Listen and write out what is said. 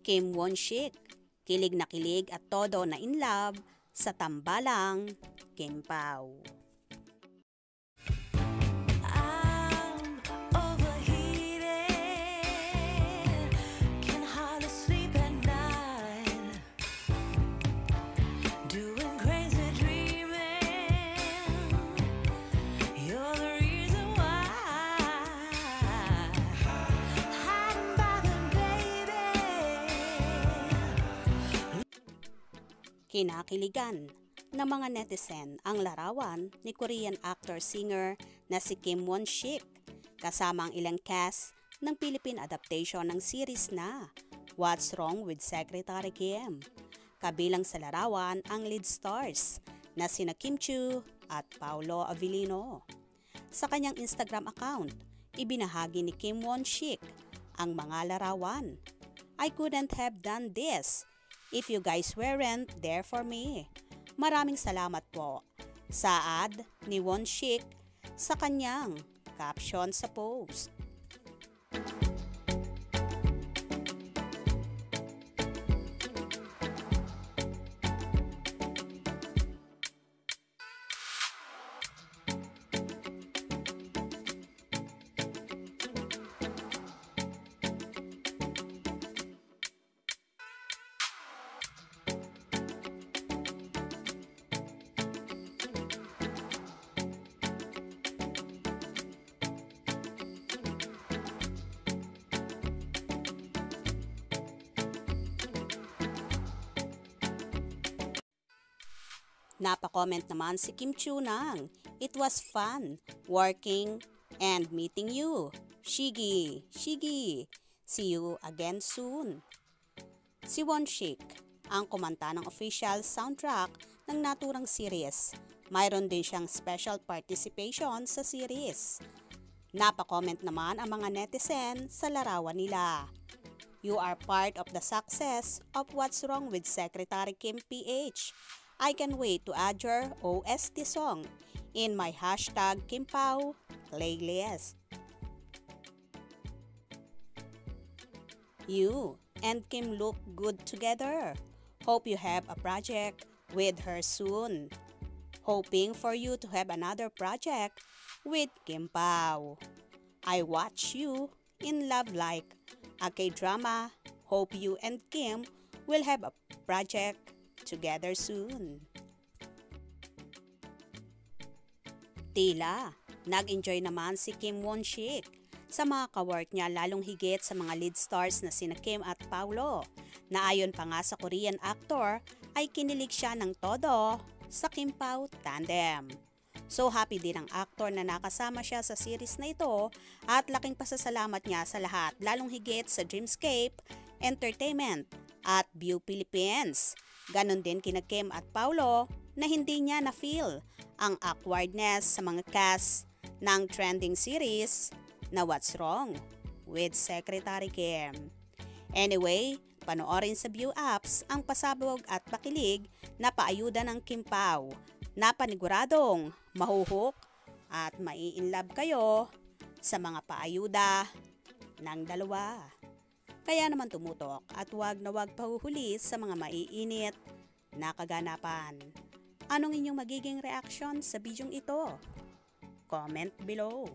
Kim Won-shik, kilig na kilig at todo na in love sa tambalang Kim Pao. Kinakiligan ng mga netizen ang larawan ni Korean actor-singer na si Kim Won-shik kasama ang ilang cast ng Philippine adaptation ng series na What's Wrong with Secretary Kim. Kabilang sa larawan ang lead stars na sina Kim Chiu at Paolo Avellino. Sa kanyang Instagram account, ibinahagi ni Kim Won-shik ang mga larawan. I couldn't have done this if you guys weren't there for me. Maraming salamat po sa ad ni Won-shik sa kanyang caption sa post. Napa-comment naman si Kim Chiu nang, "It was fun working and meeting you. Shigi, Shigi, see you again soon." Si Won-shik ang kumanta ng official soundtrack ng naturang series. Mayroon din siyang special participation sa series. Napa-comment naman ang mga netizen sa larawan nila. "You are part of the success of What's Wrong with Secretary Kim PH. I can wait to add your OST song in my #KimPao playlist." You and Kim look good together. Hope you have a project with her soon. Hoping for you to have another project with Kim Pao. I watch you in Love Like a K-drama. Hope you and Kim will have a project together soon. Tila, nag-enjoy naman si Kim Won-shik sa mga kawork niya, lalong higit sa mga lead stars na sina Kim at Paolo, na ayon pa nga sa Korean actor ay kinilig siya ng todo sa Kim Pao tandem. So happy din ang actor na nakasama siya sa series na ito at laking pasasalamat niya sa lahat, lalong higit sa Dreamscape Entertainment at View Philippines. Ganon din kina Kim at Paolo na hindi niya na-feel ang awkwardness sa mga cast ng trending series na What's Wrong with Secretary Kim. Anyway, panoorin sa View apps ang pasabog at pakilig na paayuda ng Kim Pao na paniguradong mahuhok at mai-inlove kayo sa mga paayuda ng dalawa. Kaya naman tumutok at wag na wag pahuhuli sa mga maiinit na kaganapan. Anong inyong magiging reaction sa bidyong ito? Comment below.